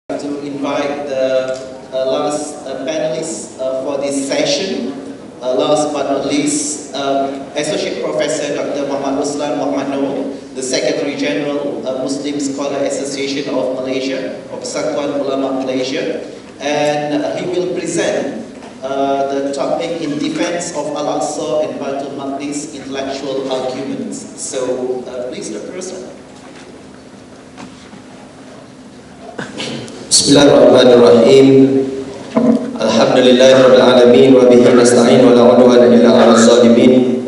To invite the last panelist for this session. Last but not least, Associate Professor Dr. Muhammad Ruslan Muhammad Noor, the Secretary General of Muslim Scholar Association of Malaysia, of Persatuan Ulama Malaysia, and he will present the topic in defense of Al-Aqsa and Baitul Maqdis intellectual arguments. So, please, Dr. Ruslan. Bismillahirrahmanirrahim. Alhamdulillahirabbil alamin wa bihi nasta'in wa la udwana illa 'alal zalimin.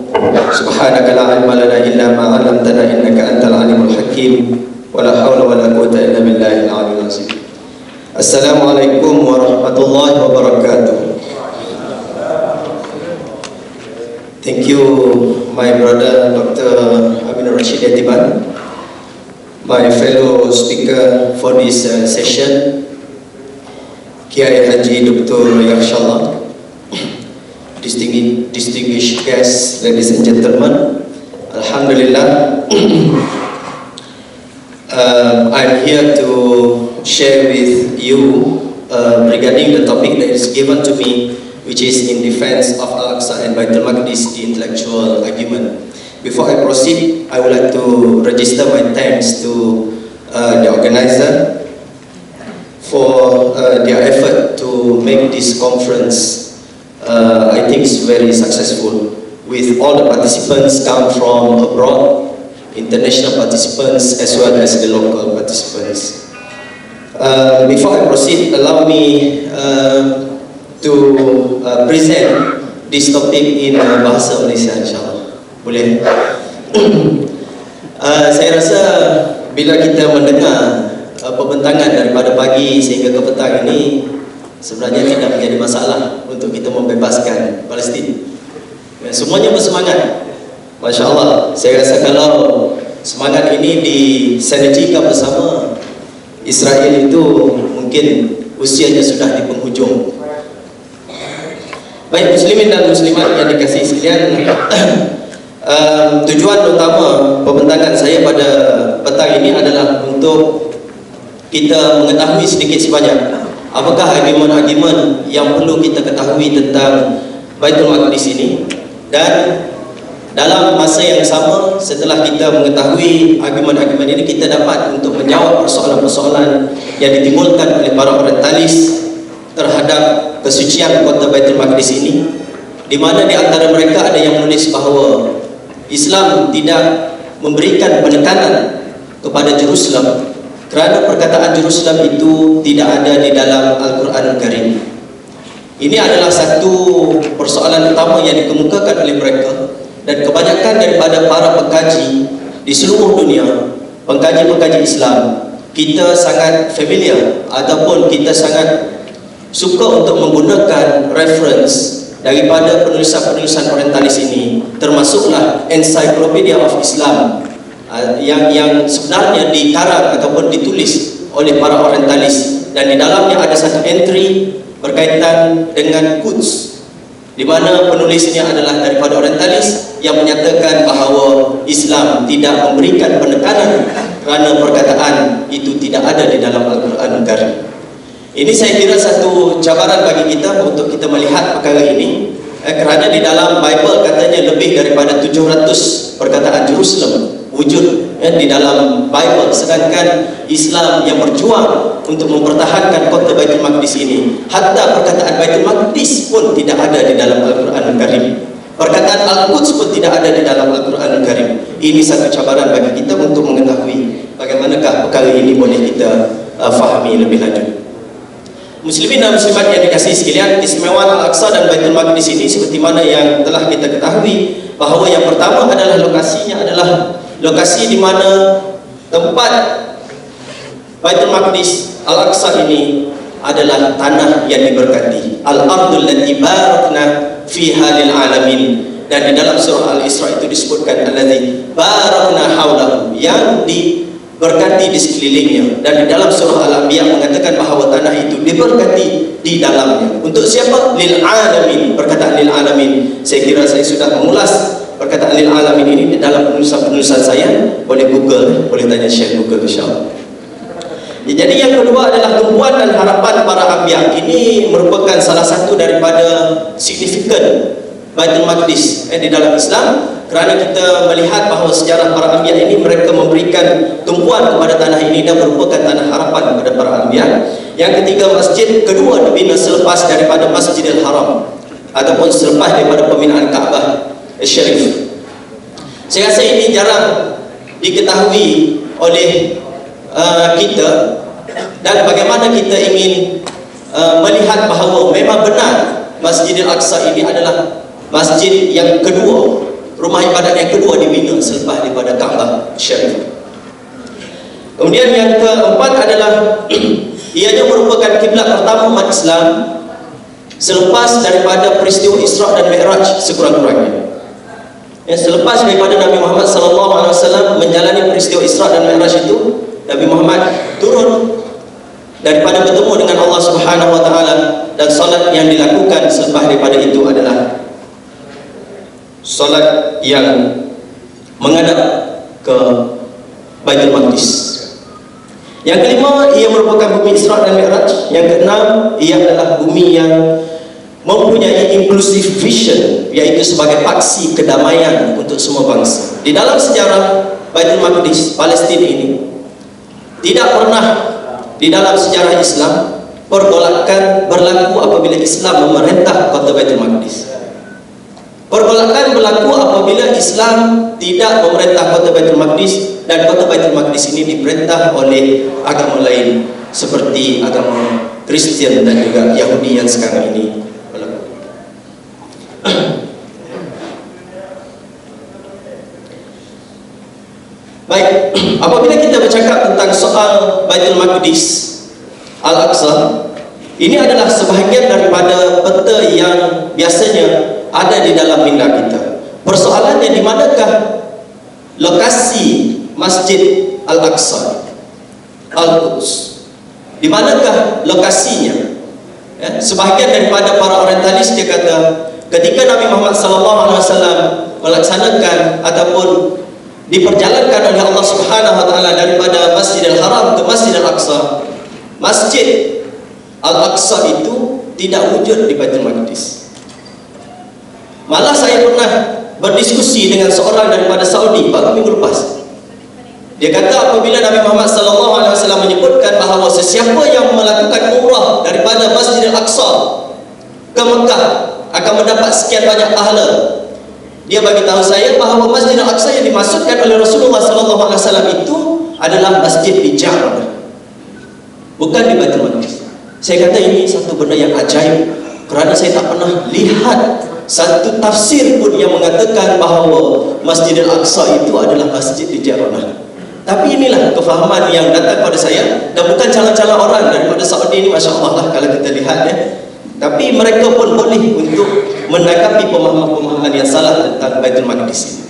Subhanaka la 'ilma lana illa ma 'allamtana innaka antal alimul hakim. Wa la haula wa la quwwata illa billahil 'aliyyil 'azim. Assalamualaikum warahmatullahi wabarakatuh. Thank you my brother Dr. Aminur Rashid Yatiban, my fellow speaker for this session, Kiai Haji Dr. Yarshallah, distinguished guests, ladies and gentlemen. Alhamdulillah, I'm here to share with you regarding the topic that is given to me, which is in defense of Al-Aqsa and Baitul Maqdis, the intellectual argument. Before I proceed, I would like to register my thanks to the organizer for their effort to make this conference, I think, is very successful, with all the participants come from abroad, international participants as well as the local participants. Before I proceed, allow me to present this topic in bahasa Malaysia, insyaAllah. Boleh? Saya rasa bila kita mendengar pembentangan daripada pagi sehingga ke petang ini, sebenarnya tidak menjadi masalah untuk kita membebaskan Palestin. Semuanya bersemangat, Masya Allah. Saya rasa kalau semangat ini disinergikan bersama, Israel itu mungkin usianya sudah di penghujung. Baik muslimin dan muslimat yang dikasihi sekalian, tujuan utama pembentangan saya pada petang ini adalah untuk kita mengetahui sedikit sebanyak apakah argumen-argumen yang perlu kita ketahui tentang Baitul Maqdis ini, dan dalam masa yang sama setelah kita mengetahui argumen-argumen ini, kita dapat untuk menjawab persoalan-persoalan yang ditimbulkan oleh para orientalis terhadap kesucian kota Baitul Maqdis ini, di mana di antara mereka ada yang menulis bahawa Islam tidak memberikan penekanan kepada Jerusalem kerana perkataan Jerusalem itu tidak ada di dalam Al-Quran Al-Karim. Ini adalah satu persoalan utama yang dikemukakan oleh mereka, dan kebanyakan daripada para pengkaji di seluruh dunia, pengkaji-pengkaji Islam, kita sangat familiar ataupun kita sangat suka untuk menggunakan reference daripada penulisan-penulisan orientalis ini, termasuklah Encyclopedia of Islam yang sebenarnya dikarang ataupun ditulis oleh para orientalis, dan di dalamnya ada satu entry berkaitan dengan Quds, di mana penulisnya adalah daripada orientalis yang menyatakan bahawa Islam tidak memberikan penekanan kerana perkataan itu tidak ada di dalam Al-Quran Al-Karim. Ini saya kira satu cabaran bagi kita untuk kita melihat perkara ini, kerana di dalam Bible katanya lebih daripada 700 perkataan Jerusalem wujud di dalam Bible, sedangkan Islam yang berjuang untuk mempertahankan kota Baitul Maqdis ini, hatta perkataan Baitul Maqdis pun tidak ada di dalam Al-Quran Al-Karim. Perkataan Al-Quds pun tidak ada di dalam Al-Quran Al-Karim. Ini satu cabaran bagi kita untuk mengetahui bagaimanakah perkara ini boleh kita fahami lebih lanjut. Muslimin dan muslimat yang dikasihi sekalian, keistimewaan Al-Aqsa dan Baitul Maqdis ini seperti mana yang telah kita ketahui, bahawa yang pertama adalah lokasinya adalah lokasi di mana tempat Baitul Maqdis Al-Aqsa ini adalah tanah yang diberkati, Al-Ardul lati barakna fiha lil alamin. Dan di dalam surah Al-Isra itu disebutkan alladzi barakna haulahu, yang diberkati di sekelilingnya, dan di dalam surah Al-Anbiya mengatakan bahawa tanah itu diberkati di dalamnya. Untuk siapa? Lil alamin. Perkataan lil alamin, saya kira saya sudah mengulas perkataan lil alamin ini di dalam penulisan saya. Boleh Google, boleh tanya Syekh Google, insyaAllah. Jadi yang kedua adalah tumpuan dan harapan para anbiya. Ini merupakan salah satu daripada signifikan Baitul Maqdis di dalam Islam, kerana kita melihat bahawa sejarah para anbiya ini mereka memberikan tumpuan kepada tanah ini dan merupakan tanah harapan kepada para anbiya. Yang ketiga, masjid kedua dibina selepas daripada Masjidil Haram ataupun selepas daripada pembinaan Kaabah Syarif. Saya rasa ini jarang diketahui oleh kita, dan bagaimana kita ingin melihat bahawa memang benar Masjidil Aqsa ini adalah masjid yang kedua, rumah ibadat yang kedua dibina selepas daripada Kaabah Syarif. Kemudian yang keempat adalah ianya merupakan kiblat pertama umat Islam selepas daripada peristiwa Isra dan Mi'raj sekurang-kurangnya. Selepas daripada Nabi Muhammad SAW menjalani peristiwa Isra dan Mi'raj itu, Nabi Muhammad turun daripada bertemu dengan Allah Subhanahu Wa Taala, dan solat yang dilakukan selepas daripada itu adalah solat yang menghadap ke Baitul Maqdis. Yang kelima, ia merupakan bumi Isra dan Mi'raj. Yang keenam, ia adalah bumi yang mempunyai inclusive vision, iaitu sebagai paksi kedamaian untuk semua bangsa. Di dalam sejarah Baitul Maqdis, Palestin ini, tidak pernah di dalam sejarah Islam pergolakan berlaku apabila Islam memerintah kota Baitul Maqdis. Pergolakan berlaku apabila Islam tidak memerintah kota Baitul Maqdis, dan kota Baitul Maqdis ini diperintah oleh agama lain seperti agama Kristian dan juga Yahudi yang sekarang ini berlaku. Baik, apabila kita bercakap tentang soal Baitul Maqdis Al-Aqsa, ini adalah sebahagian daripada peta yang biasanya ada di dalam minda kita. Persoalannya, di manakah lokasi Masjid Al-Aqsa, Al-Quds? Di manakah lokasinya? Sebahagian daripada para orientalis dia kata, ketika Nabi Muhammad SAW melaksanakan ataupun diperjalankan oleh Allah Subhanahu Wa Taala daripada Masjidil Haram ke Masjidil Aqsa, Masjid Al-Aqsa itu tidak wujud di Baitul Maqdis. Malah saya pernah berdiskusi dengan seorang daripada Saudi baru minggu lepas. Dia kata apabila Nabi Muhammad SAW menyebutkan bahawa sesiapa yang melakukan umrah daripada Masjidil Aqsa ke Mekah akan mendapat sekian banyak pahala, dia bagi tahu saya bahawa Masjidil Aqsa yang dimaksudkan oleh Rasulullah SAW itu adalah masjid di Ja'rah, bukan di Baitul Maqdis. Saya kata ini satu benda yang ajaib, kerana saya tak pernah lihat satu tafsir pun yang mengatakan bahawa Masjidil Aqsa itu adalah masjid di Ja'rah. Tapi inilah kefahaman yang datang pada saya, dan bukan calon-calon orang daripada Saudi ini, Masya Allah lah kalau kita lihat ya. Tapi mereka pun boleh untuk menanggapi pemahaman-pemahaman yang salah tentang Baitul Maqdis ini.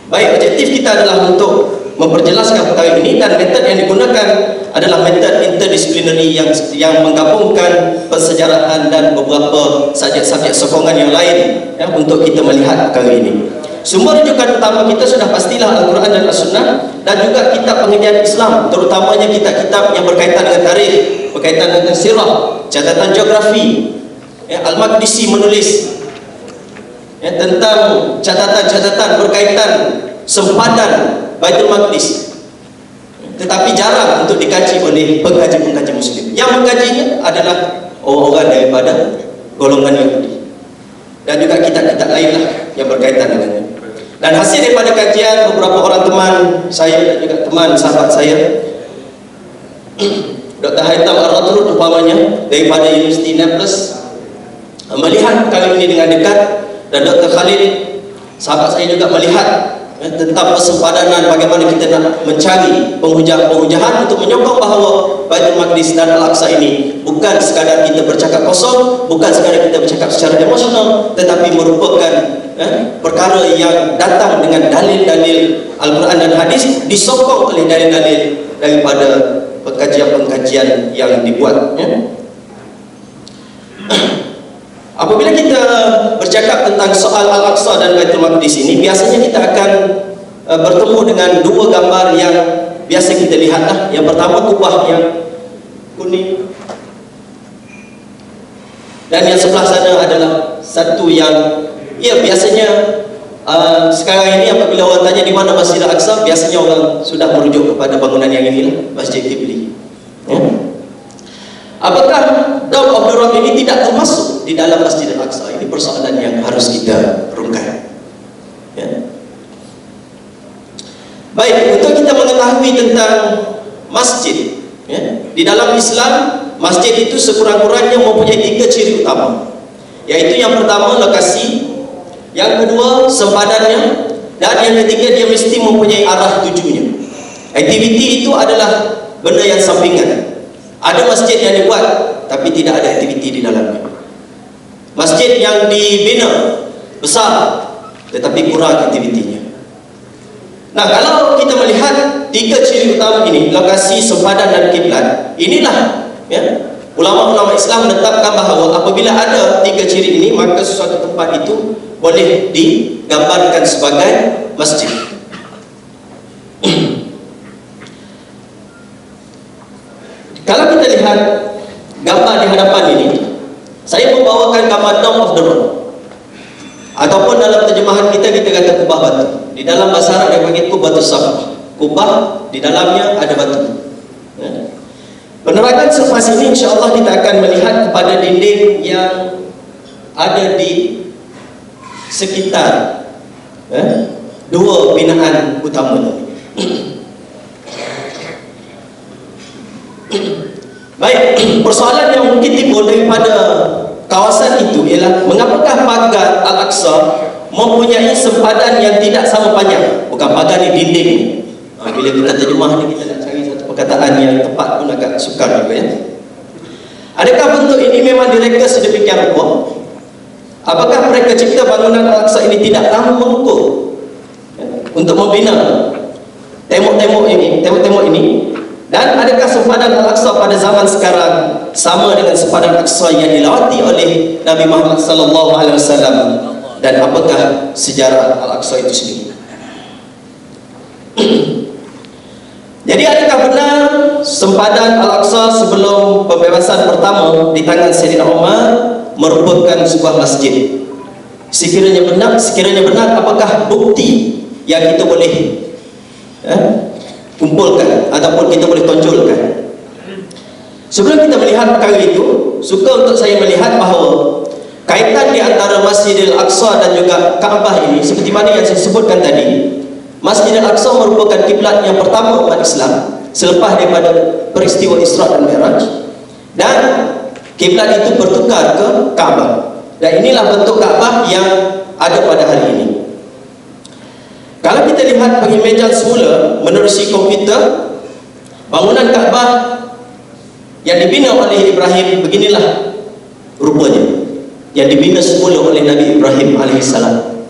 Baik, objektif kita adalah untuk memperjelaskan perkara ini, dan metod yang digunakan adalah metod interdisciplinary yang menggabungkan persejarahan dan beberapa subjek-subjek sokongan yang lain ya, untuk kita melihat perkara ini. Sumber rujukan utama kita sudah pastilah Al-Quran dan As-Sunnah, dan juga kitab pengajian Islam, terutamanya kitab-kitab yang berkaitan dengan tarikh, berkaitan dengan sirah, catatan geografi ya. Al-Maqdisi menulis ya, tentang catatan-catatan berkaitan sempadan Baitul Maqdis, tetapi jarang untuk dikaji oleh pengkaji-pengkaji Muslim. Yang mengkajinya adalah orang-orang daripada golongan Yahudi, dan juga kitab-kitab lainlah yang berkaitan dengannya. Dan hasil daripada kajian beberapa orang teman saya dan juga teman sahabat saya, Dr. Haitham Ar-Ratrud umpamanya daripada Universiti Naples, melihat kali ini dengan dekat, dan Dr. Khalid sahabat saya juga melihat tentang persempadanan bagaimana kita nak mencari penghujah-penghujahan untuk menyokong bahawa Baitul Maqdis dan Al-Aqsa ini bukan sekadar kita bercakap kosong, bukan sekadar kita bercakap secara emosional, tetapi merupakan perkara yang datang dengan dalil-dalil Al-Quran dan hadis, disokong oleh dalil-dalil daripada pengkajian-pengkajian yang dibuat ya. Apabila kita bercakap tentang soal Al-Aqsa dan Baitul Maqdis ini, biasanya kita akan bertemu dengan dua gambar yang biasa kita lihatlah. Yang pertama kubah yang kuning, dan yang sebelah sana adalah satu yang biasanya sekarang ini apabila orang tanya di mana Masjid Al-Aqsa, biasanya orang sudah merujuk kepada bangunan yang inilah, Masjid Qibli. Apakah Dome of the Rock ini tidak termasuk di dalam Masjid Al-Aqsa? Ini persoalan yang harus kita rungkai. Baik, untuk kita mengetahui tentang masjid, di dalam Islam, masjid itu sekurang-kurangnya mempunyai 3 ciri utama, yaitu yang pertama lokasi, yang kedua sempadannya, dan yang ketiga dia mesti mempunyai arah tujunya. Aktiviti itu adalah benda yang sampingan. Ada masjid yang dibuat tapi tidak ada aktiviti di dalamnya. Masjid yang dibina besar tetapi kurang aktivitinya. Nah, kalau kita melihat 3 ciri utama ini, lokasi, sempadan dan kiblat, inilah ulama-ulama Islam menetapkan bahawa apabila ada 3 ciri ini, maka sesuatu tempat itu boleh digambarkan sebagai masjid. Kalau kita lihat gambar di hadapan ini, saya membawakan gambar Dome of the Rock, ataupun dalam terjemahan kita kata kubah batu. Di dalam bahasa Arab dia panggil kubah tusaf. Kubah di dalamnya ada batu. Penerangan selepas ini insya-Allah kita akan melihat kepada dinding yang ada di sekitar 2 binaan utama ini. Baik, persoalan yang mungkin timbul daripada kawasan itu ialah mengapakah pagar Al-Aqsa mempunyai sempadan yang tidak sama panjang. Bukan pagar ni, dinding ni. Bila kita terjemah ni, kita nak cari satu perkataan yang tepat pun agak sukar juga ya. Adakah bentuk ini memang direka sedemikian rupa? Apakah mereka cipta bangunan Al-Aqsa ini tidak tahu mengukur untuk membina tembok-tembok ini? Dan adakah sempadan Al-Aqsa pada zaman sekarang sama dengan sempadan Al-Aqsa yang dilawati oleh Nabi Muhammad SAW? Dan apakah sejarah Al-Aqsa itu sendiri? Jadi adakah benar sempadan Al-Aqsa sebelum pembebasan pertama di tangan Sayyidina Umar merupakan sebuah masjid? Sekiranya benar, apakah bukti yang kita boleh kumpulkan ataupun kita boleh tonjolkan? Sebelum kita melihat perkara itu, suka untuk saya melihat bahawa kaitan di antara Masjidil Aqsa dan juga Kaabah ini, seperti mana yang saya sebutkan tadi, Masjidil Aqsa merupakan kiblat yang pertama umat Islam selepas daripada peristiwa Isra dan Mi'raj, dan kiblat itu bertukar ke Kaabah, dan inilah bentuk Kaabah yang ada pada hari ini. Kalau kita lihat pengimejan semula menerusi komputer, bangunan Kaabah yang dibina oleh Ibrahim beginilah rupanya, yang dibina semula oleh Nabi Ibrahim alaihissalam.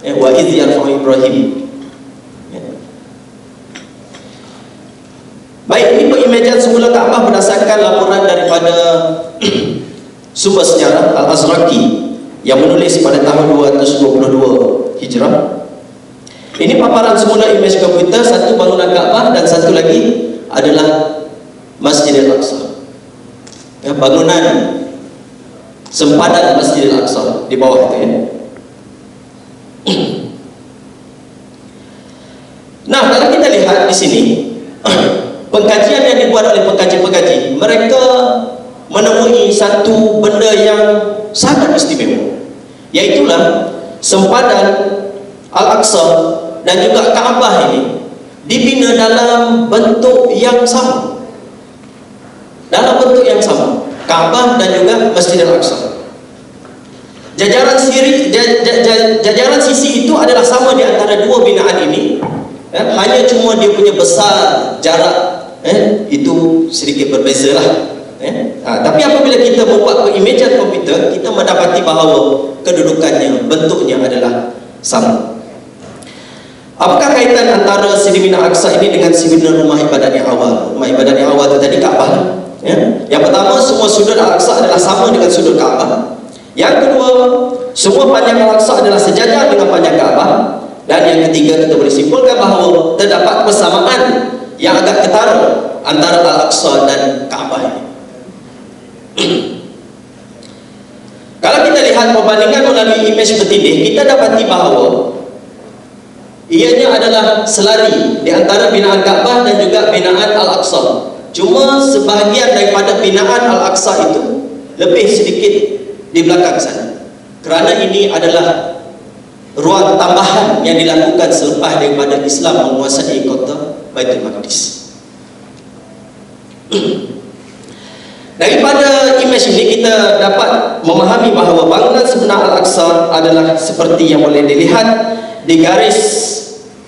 Wa idh yarfa'u Ibrahim. Baik, ini pengimejan semula Kaabah berdasarkan laporan daripada sumber sejarah Al-Azraqi yang menulis pada tahun 222 Hijrah. Ini paparan semula imej komputer, satu bangunan Kaabah dan satu lagi adalah Masjid Al-Aqsa. Bangunan sempadan Masjid Al-Aqsa di bawah itu ya. Nah, kalau kita lihat di sini pengkajian yang dibuat oleh pengkaji-pengkaji, mereka menemui satu benda yang sangat istimewa, iaitulah sempadan Al-Aqsa dan juga Kaabah ini dibina dalam bentuk yang sama. Dalam bentuk yang sama, Kaabah dan juga Masjid Al-Aqsa. Jajaran sisi itu adalah sama di antara dua binaan ini. Hanya cuma dia punya besar jarak itu sedikit berbeza lah. Tapi apabila kita membuat pengimejan komputer, kita mendapati bahawa kedudukannya, bentuknya adalah sama. Apakah kaitan antara Sidi Mina Aqsa ini dengan Sidi rumah ibadat yang awal? Rumah ibadat yang awal itu tadi Kaabah. Yang pertama, semua sudut Al-Aqsa adalah sama dengan sudut Kaabah. Yang kedua, semua panjang Al-Aqsa adalah sejajar dengan panjang Kaabah. Dan yang ketiga, kita boleh simpulkan bahawa terdapat persamaan yang agak ketara antara Al-Aqsa dan Kaabah ini. Kalau kita lihat perbandingan melalui imej bertindih, kita dapati bahawa ianya adalah selari di antara binaan Kaabah dan juga binaan Al-Aqsa. Cuma sebahagian daripada binaan Al-Aqsa itu lebih sedikit di belakang sana, kerana ini adalah ruang tambahan yang dilakukan selepas daripada Islam menguasai kota Baitul Maqdis. Daripada imej ini kita dapat memahami bahawa bangunan sebenar Al-Aqsa adalah seperti yang boleh dilihat di garis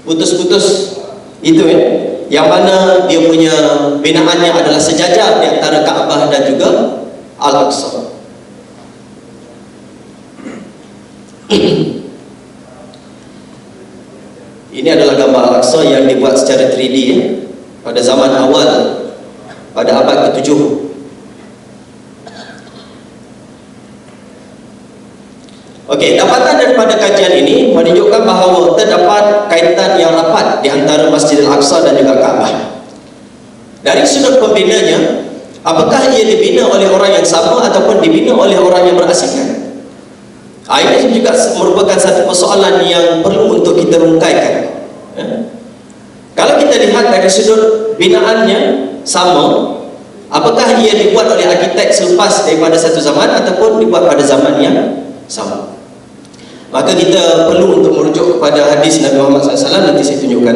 putus-putus itu, yang mana dia punya binaannya adalah sejajar di antara Kaabah dan juga Al-Aqsa. Ini adalah gambar Al-Aqsa yang dibuat secara 3D pada zaman awal, pada abad ke-7. Okey, dapatan daripada kajian ini menunjukkan bahawa terdapat kaitan yang rapat di antara Masjid Al-Aqsa dan juga Kaabah. Dari sudut pembinanya, apakah ia dibina oleh orang yang sama ataupun dibina oleh orang yang berasingkan? Ini juga merupakan satu persoalan yang perlu untuk kita rungkaikan. Kalau kita lihat dari sudut binaannya sama, apakah ia dibuat oleh arkitek selepas daripada satu zaman ataupun dibuat pada zaman yang sama? Maka kita perlu untuk merujuk kepada hadis Nabi Muhammad SAW, nanti saya tunjukkan.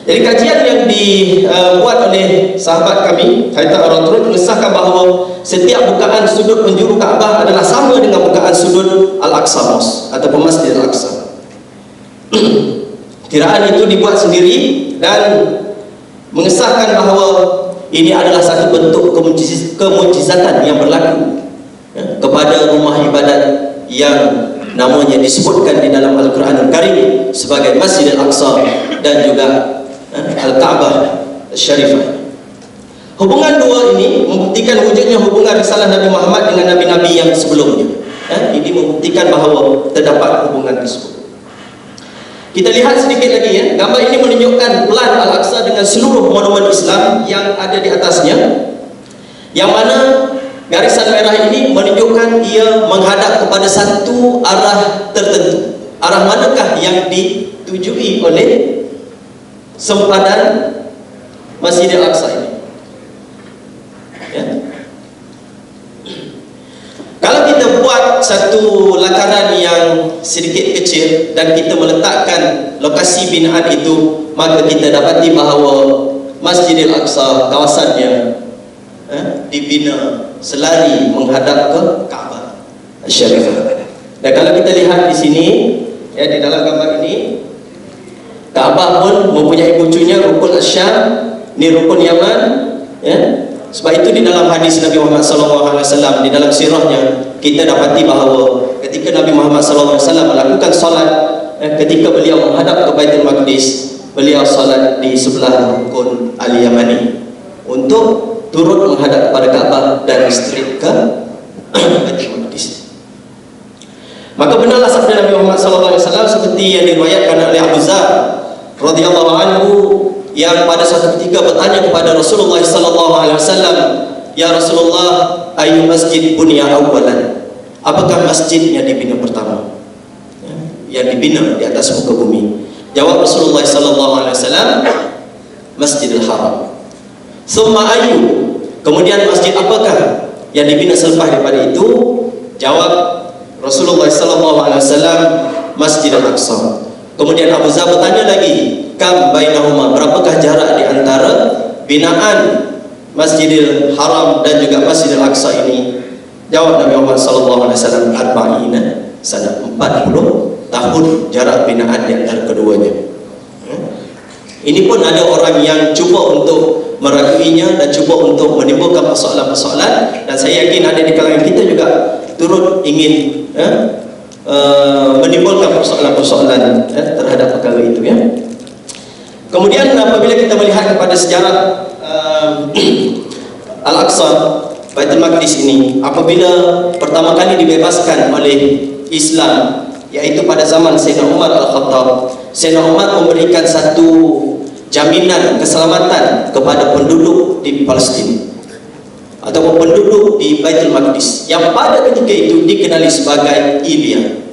Jadi kajian yang dibuat oleh sahabat kami, Khaitan Ar-Ratrud, mengesahkan bahawa setiap bukaan sudut penjuru Kaabah adalah sama dengan bukaan sudut Al-Aqsa Mosque ataupun Masjid Al-Aqsa. Kiraan itu dibuat sendiri dan mengesahkan bahawa ini adalah satu bentuk kemujizatan yang berlaku kepada rumah ibadat yang namanya disebutkan di dalam Al-Quran Al-Karim sebagai Masjid Al-Aqsa dan juga Al-Kaabah Syarifah. Hubungan dua ini membuktikan wujudnya hubungan risalah Nabi Muhammad dengan Nabi-Nabi yang sebelumnya. Ini membuktikan bahawa terdapat hubungan tersebut. Kita lihat sedikit lagi, gambar ini menunjukkan plan Al-Aqsa dengan seluruh monumen Islam yang ada di atasnya, yang mana garisan merah ini menunjukkan ia menghadap kepada satu arah tertentu. Arah manakah yang ditujui oleh sempadan Masjid Al-Aqsa ini? Kalau kita buat satu lakaran yang sedikit kecil dan kita meletakkan lokasi binaan itu, maka kita dapati bahawa Masjid Al-Aqsa kawasannya dibina selari menghadap ke Kaabah Syarifah. Dan kalau kita lihat di sini, di dalam gambar ini, Kaabah pun mempunyai pucunya, rukun Asyam, ni rukun Yaman. Sebab itu di dalam hadis Nabi Muhammad SAW, di dalam sirahnya, kita dapati bahawa ketika Nabi Muhammad SAW melakukan solat, ketika beliau menghadap ke Baitul Maqdis, beliau solat di sebelah rukun Al-Yamani untuk turut menghadap kepada Kaabah dan straight ke Baitul Maqdis. Maka benarlah sabda Nabi Muhammad SAW seperti yang diriwayatkan oleh Abu Zar radhiyallahu anhu, yang pada suatu ketika bertanya kepada Rasulullah SAW, "Ya Rasulullah, ayu masjid bunya awwalan?" Apakah masjid yang dibina pertama? Yang dibina di atas muka bumi. Jawab Rasulullah SAW, Masjidil Haram. Summa ayu, kemudian masjid apakah yang dibina selepas daripada itu? Jawab Rasulullah SAW, Masjid Al-Aqsa. Kemudian Abu Zar bertanya lagi, kam bainahuma, berapakah jarak di antara binaan Masjidil Haram dan juga Masjidil Aqsa ini? Jawab Nabi Muhammad SAW, arba'ina sana, 40 tahun jarak binaan di antara keduanya. Ini pun ada orang yang cuba untuk meraguinya dan cuba untuk menimbulkan persoalan-persoalan, dan saya yakin ada di kalangan kita juga turut ingin menimbulkan persoalan-persoalan terhadap perkara itu, Kemudian apabila kita melihat kepada sejarah Al-Aqsa, Baitul Maqdis ini, apabila pertama kali dibebaskan oleh Islam, iaitu pada zaman Sayyidina Umar Al-Khattab, Sayyidina Umar memberikan satu jaminan keselamatan kepada penduduk di Palestin atau penduduk di Baitul Maqdis yang pada ketika itu dikenali sebagai Ilya.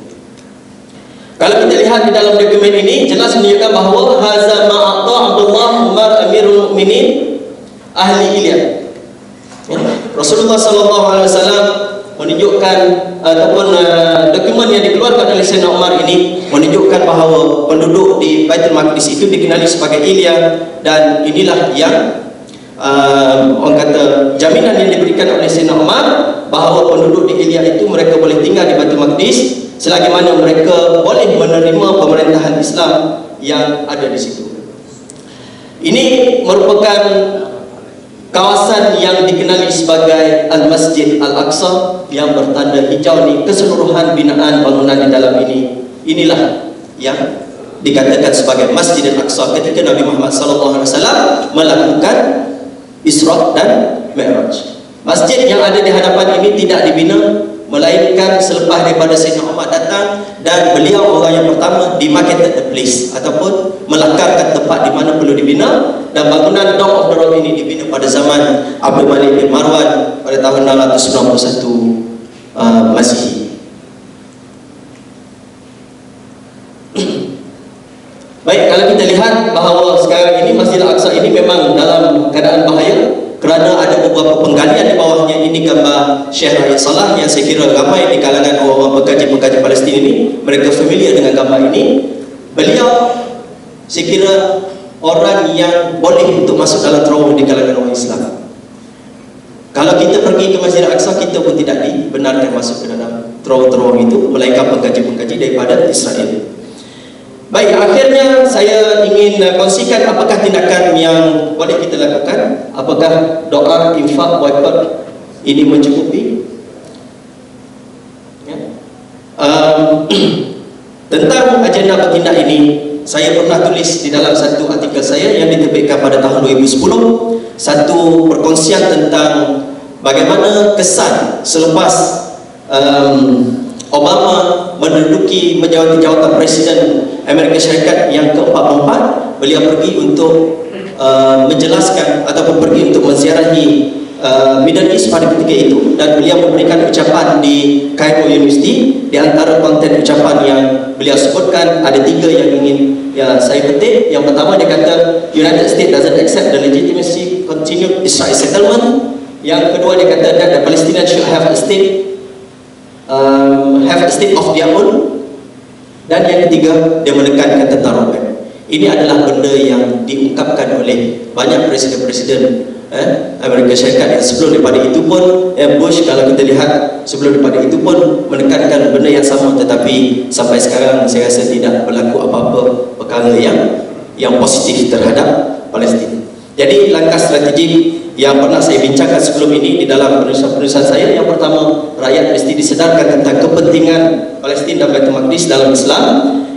Kalau kita lihat di dalam dokumen ini jelas menunjukkan bahawa haza ma'ata Abdullah Umar Amirul Mukminin ahli Ilya. Rasulullah SAW menunjukkan ataupun dokumen yang dikeluarkan oleh Sayyidina Umar ini menunjukkan bahawa penduduk di Baitul Maqdis itu dikenali sebagai Ilya, dan inilah yang orang kata jaminan yang diberikan oleh Sayyidina Umar bahawa penduduk di Ilya itu mereka boleh tinggal di Baitul Maqdis selagi mana mereka boleh menerima pemerintahan Islam yang ada di situ. Ini merupakan kawasan yang dikenali sebagai Al-Masjid Al-Aqsa yang bertanda hijau ni keseluruhan binaan bangunan di dalam ini. Inilah yang dikatakan sebagai Masjid Al-Aqsa ketika Nabi Muhammad SAW melakukan Isra dan Mi'raj. Masjid yang ada di hadapan ini tidak dibina melainkan selepas daripada Sayyidina Umar datang dan beliau orang yang pertama demarcated the place ataupun melakarkan tempat di mana perlu dibina, dan bangunan Dome of the Rock ini dibina pada zaman Abdul Malik bin Marwan pada tahun 691 Masehi. Baik, kalau kita lihat bahawa sekarang ini Masjid Al-Aqsa ini memang dalam keadaan bahaya kerana ada beberapa penggalian di bawahnya. Ini gambar Syekh Rakyat Salah yang saya kira ramai di kalangan orang-orang pengkaji Palestin ini mereka familiar dengan gambar ini. Beliau saya kira orang yang boleh untuk masuk dalam terowongan di kalangan orang Islam. Kalau kita pergi ke Masjid Al-Aqsa, kita pun tidak dibenarkan masuk ke dalam terowongan itu melainkan pengkaji daripada Israel. Baik, akhirnya saya ingin kongsikan apakah tindakan yang boleh kita lakukan. Apakah doa, infak, boykot ini mencukupi? Ya. Tentang agenda bertindak ini, saya pernah tulis di dalam satu artikel saya yang diterbitkan pada tahun 2010, satu perkongsian tentang bagaimana kesan selepas Obama menduduki menjawati jawatan Presiden Amerika Syarikat yang ke-44. Beliau pergi untuk menjelaskan ataupun pergi untuk menziarahi Middle East pada ketika itu, dan beliau memberikan ucapan di Cairo University. Di antara konten ucapan yang beliau sebutkan ada 3 yang ingin saya petik. Yang pertama, dia kata United States doesn't accept the legitimacy continued Israel settlement. Yang kedua, dia kata that the Palestinians should have a state of their own. Dan yang ketiga, dia menekankan tentang roadmap. Ini adalah benda yang diungkapkan oleh banyak presiden-presiden Amerika Syarikat yang sebelum daripada itu pun Bush, kalau kita lihat sebelum daripada itu pun menekankan benda yang sama, tetapi sampai sekarang saya rasa tidak berlaku apa-apa perkara yang positif terhadap Palestin. Jadi langkah strategik yang pernah saya bincangkan sebelum ini di dalam penulisan saya, yang pertama, rakyat mesti disedarkan tentang kepentingan Palestin dan Baitul Maqdis dalam Islam.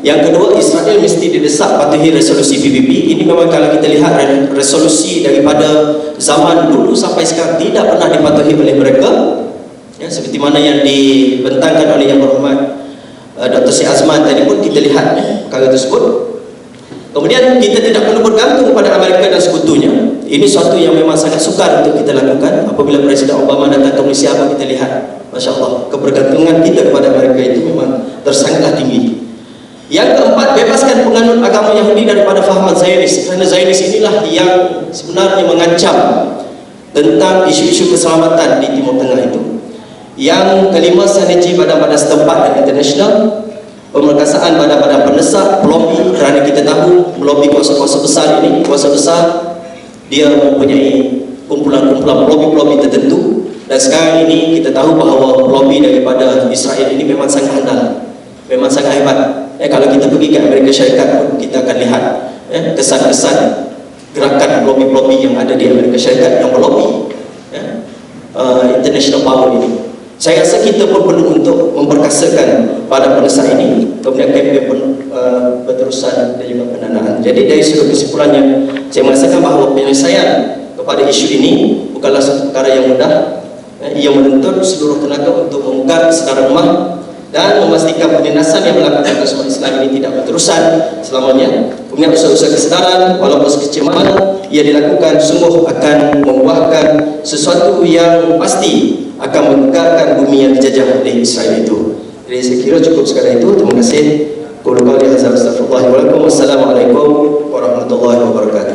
Yang kedua, Israel mesti didesak patuhi resolusi PBB. Ini memang kalau kita lihat resolusi daripada zaman dulu sampai sekarang tidak pernah dipatuhi oleh mereka, ya, seperti mana yang dibentangkan oleh Yang Berhormat Dr. Syed Azman tadi pun kita lihat perkara tersebut. Kemudian kita tidak perlu bergantung pada Amerika dan sekutunya. Ini suatu yang memang sangat sukar untuk kita lakukan. Apabila Presiden Obama datang ke Malaysia, apa kita lihat, Masya Allah, kebergantungan kita kepada Amerika itu memang tersangklah tinggi. Yang keempat, bebaskan penganut agama Yahudi daripada fahaman Zionis, kerana Zionis inilah yang sebenarnya mengancam tentang isu-isu keselamatan di Timur Tengah itu. Yang kelima, sinergi badan-badan setempat dan internasional, pemerkasaan badan-badan pendesak, pelobi, kerana kita tahu melobi kuasa-kuasa besar ini, kuasa besar dia mempunyai kumpulan-kumpulan pelobi-pelobi tertentu, dan sekarang ini kita tahu bahawa pelobi daripada Israel ini memang sangat handal, memang sangat hebat. Kalau kita pergi ke Amerika Syarikat pun kita akan lihat kesan-kesan gerakan pelobi-pelobi yang ada di Amerika Syarikat yang melobi international power ini. Saya rasa kita pun perlu untuk memperkasakan pada pendesak ini, kemudian kempen pun berterusan dan juga pendanaan. Jadi dari sudut kesimpulannya, saya merasakan bahawa penyelesaian kepada isu ini bukanlah satu perkara yang mudah. Ia menuntut seluruh tenaga untuk mengungkap secara rumah dan memastikan penindasan yang melakukan terorisme Islam ini tidak berterusan selamanya. Kemudian usaha-usaha kesedaran walaupun sekecil mana ia dilakukan sungguh akan membuahkan sesuatu yang pasti akan menegarkan bumi yang dijajah oleh Israel itu. Jadi saya kira cukup sekadar itu. Terima kasih. Qul qawli hadza astaghfirullah wa lakum. Wassalamualaikum warahmatullahi wabarakatuh.